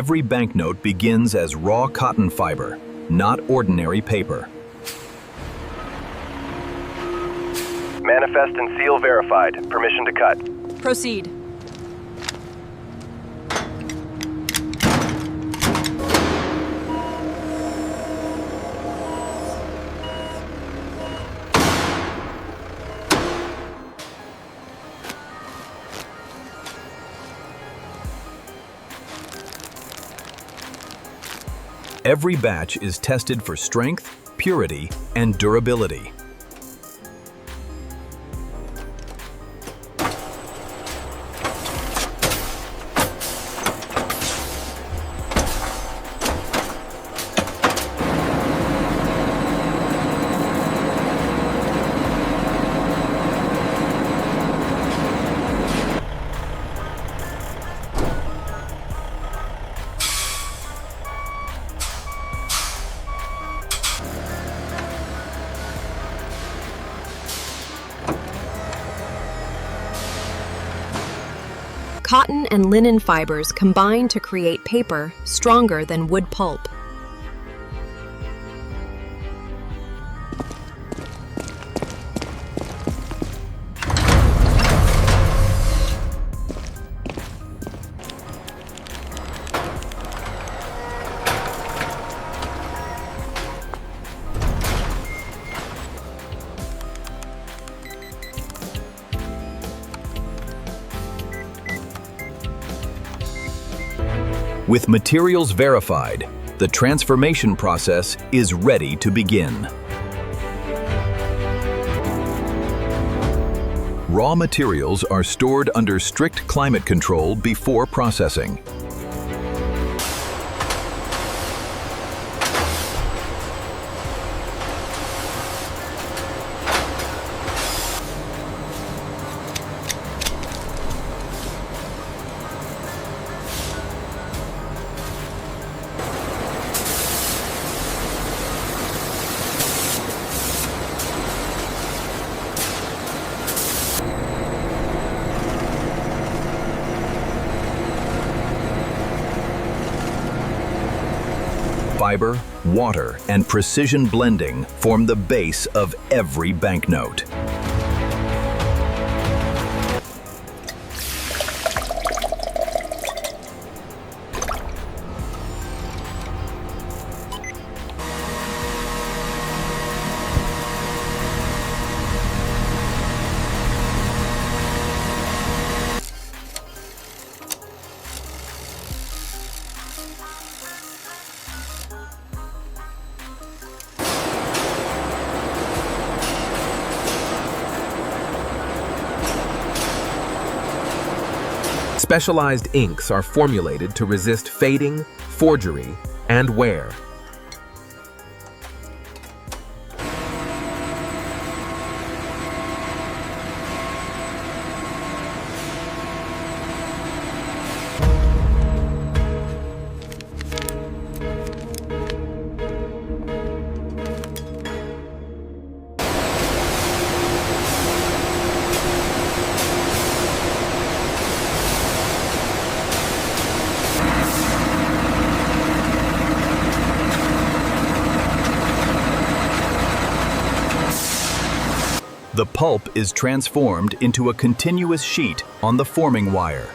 Every banknote begins as raw cotton fiber, not ordinary paper. Manifest and seal verified. Permission to cut. Proceed. Every batch is tested for strength, purity, and durability. Cotton and linen fibers combine to create paper stronger than wood pulp. With materials verified, the transformation process is ready to begin. Raw materials are stored under strict climate control before processing. Fiber, water, and precision blending form the base of every banknote. Specialized inks are formulated to resist fading, forgery, and wear. The pulp is transformed into a continuous sheet on the forming wire.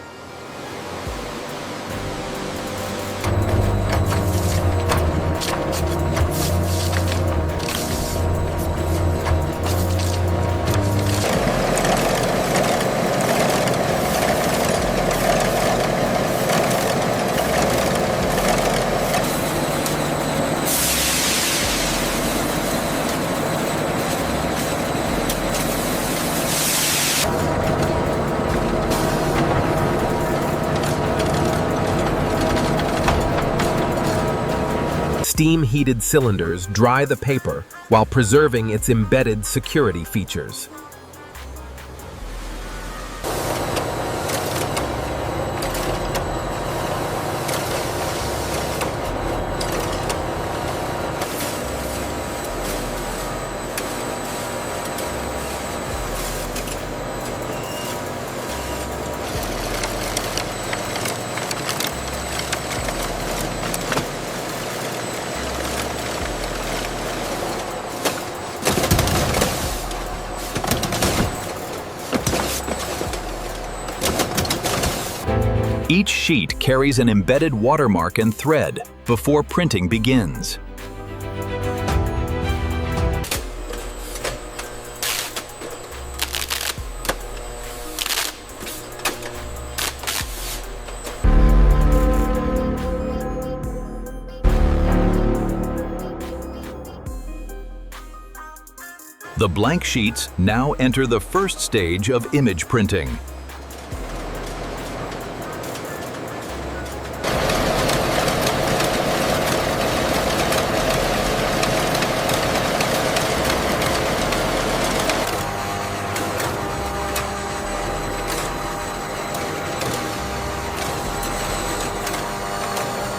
Steam-heated cylinders dry the paper while preserving its embedded security features. Each sheet carries an embedded watermark and thread before printing begins. The blank sheets now enter the first stage of image printing.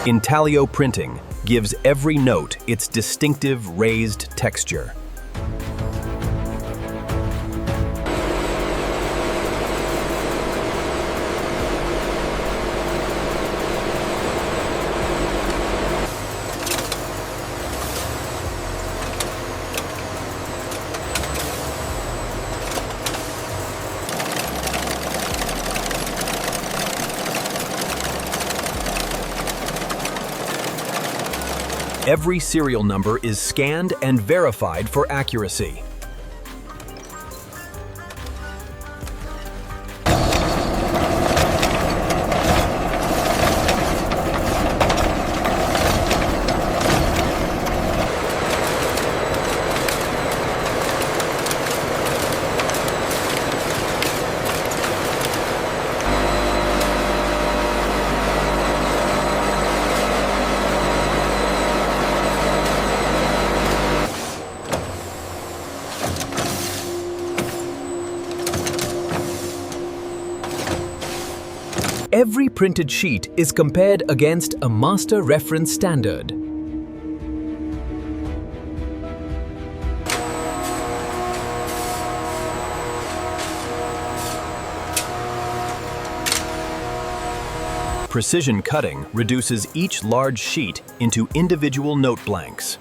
Intaglio printing gives every note its distinctive raised texture. Every serial number is scanned and verified for accuracy. Every printed sheet is compared against a master reference standard. Precision cutting reduces each large sheet into individual note blanks.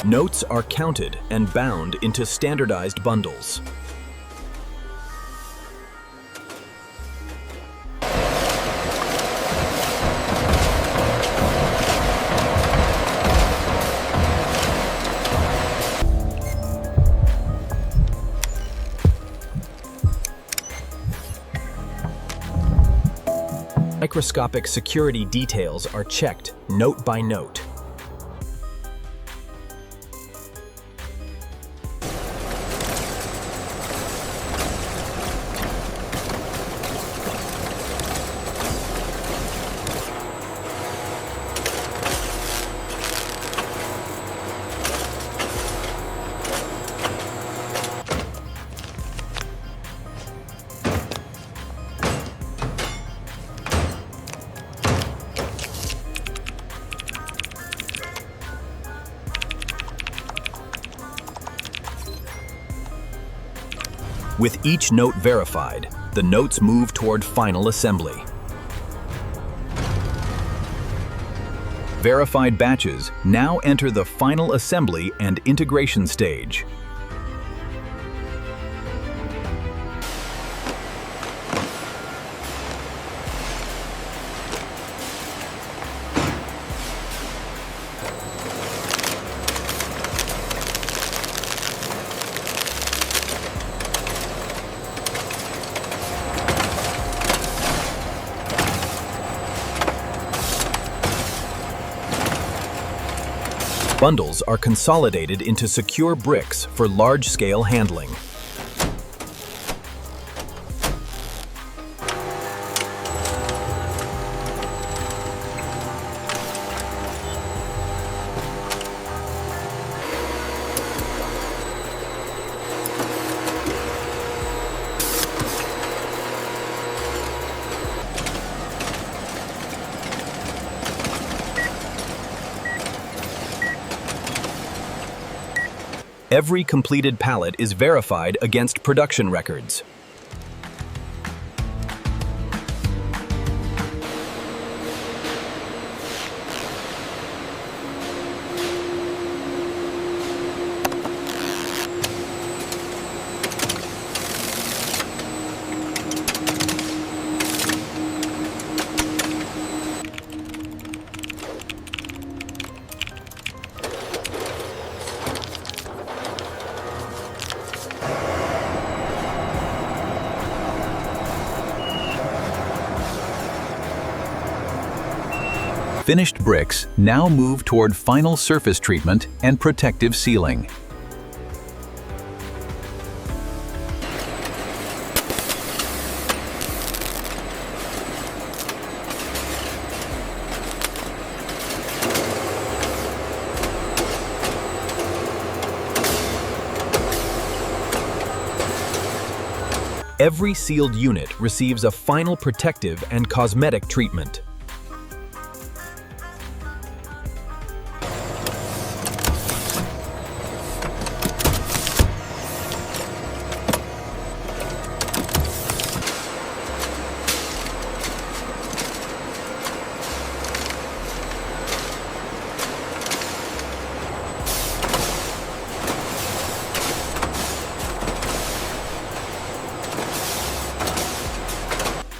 Notes are counted and bound into standardized bundles. Microscopic security details are checked note by note. With each note verified, the notes move toward final assembly. Verified batches now enter the final assembly and integration stage. Bundles are consolidated into secure bricks for large-scale handling. Every completed pallet is verified against production records. Finished bricks now move toward final surface treatment and protective sealing. Every sealed unit receives a final protective and cosmetic treatment.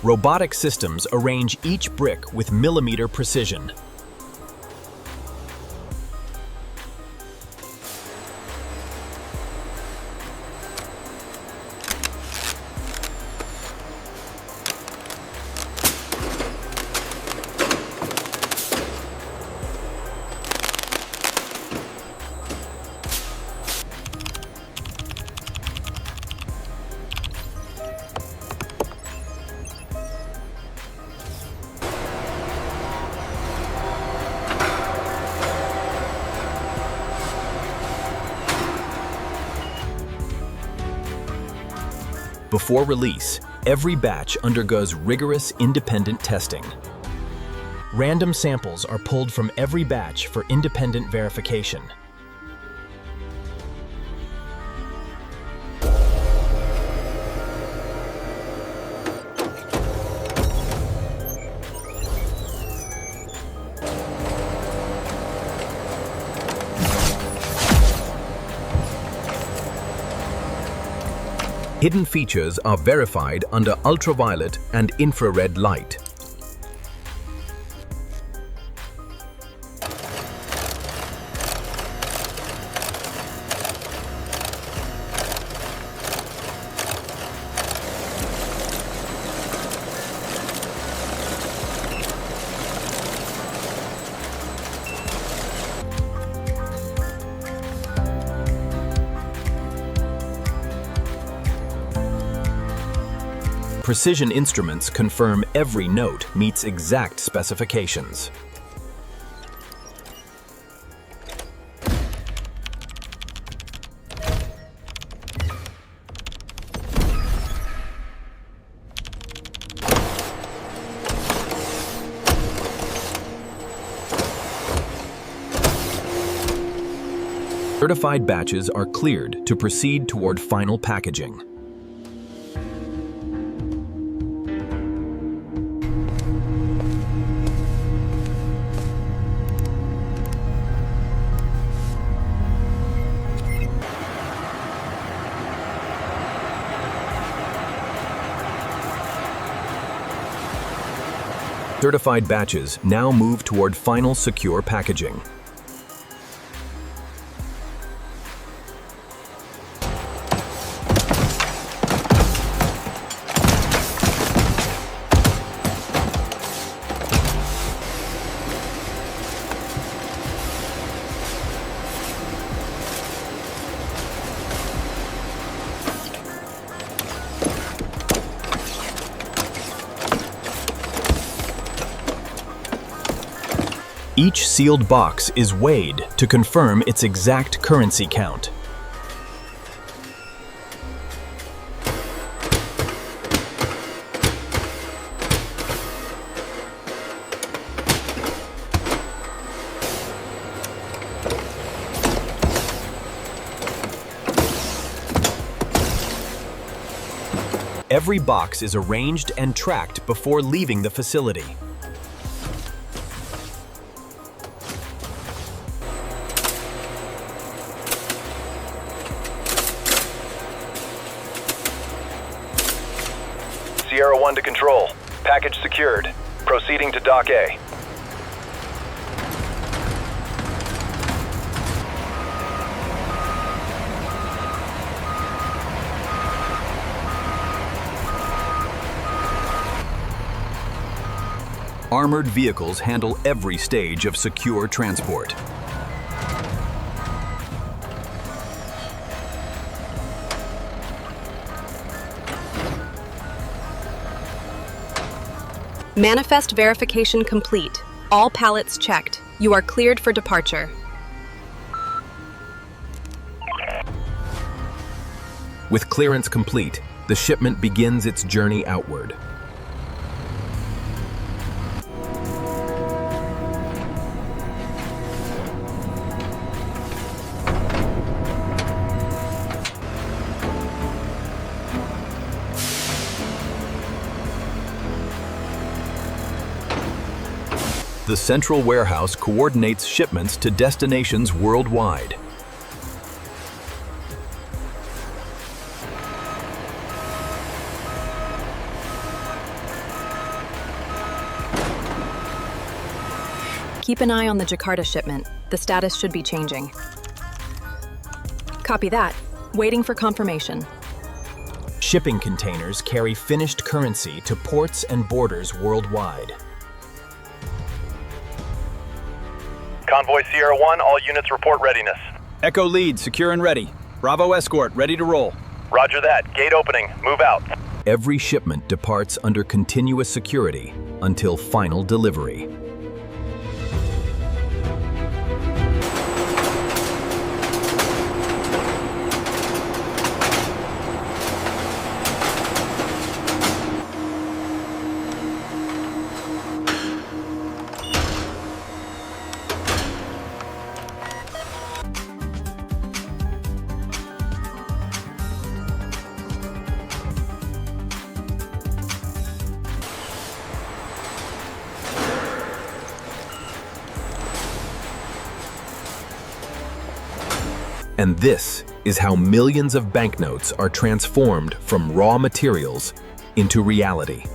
Robotic systems arrange each brick with millimeter precision. Before release, every batch undergoes rigorous independent testing. Random samples are pulled from every batch for independent verification. Hidden features are verified under ultraviolet and infrared light. Precision instruments confirm every note meets exact specifications. Certified batches are cleared to proceed toward final packaging. Certified batches now move toward final secure packaging. Each sealed box is weighed to confirm its exact currency count. Every box is arranged and tracked before leaving the facility. Sierra 1 to control. Package secured. Proceeding to Dock A. Armored vehicles handle every stage of secure transport. Manifest verification complete. All pallets checked. You are cleared for departure. With clearance complete, the shipment begins its journey outward. The central warehouse coordinates shipments to destinations worldwide. Keep an eye on the Jakarta shipment. The status should be changing. Copy that. Waiting for confirmation. Shipping containers carry finished currency to ports and borders worldwide. Convoy Sierra 1, all units report readiness. Echo lead, secure and ready. Bravo escort, ready to roll. Roger that. Gate opening. Move out. Every shipment departs under continuous security until final delivery. And this is how millions of banknotes are transformed from raw materials into reality.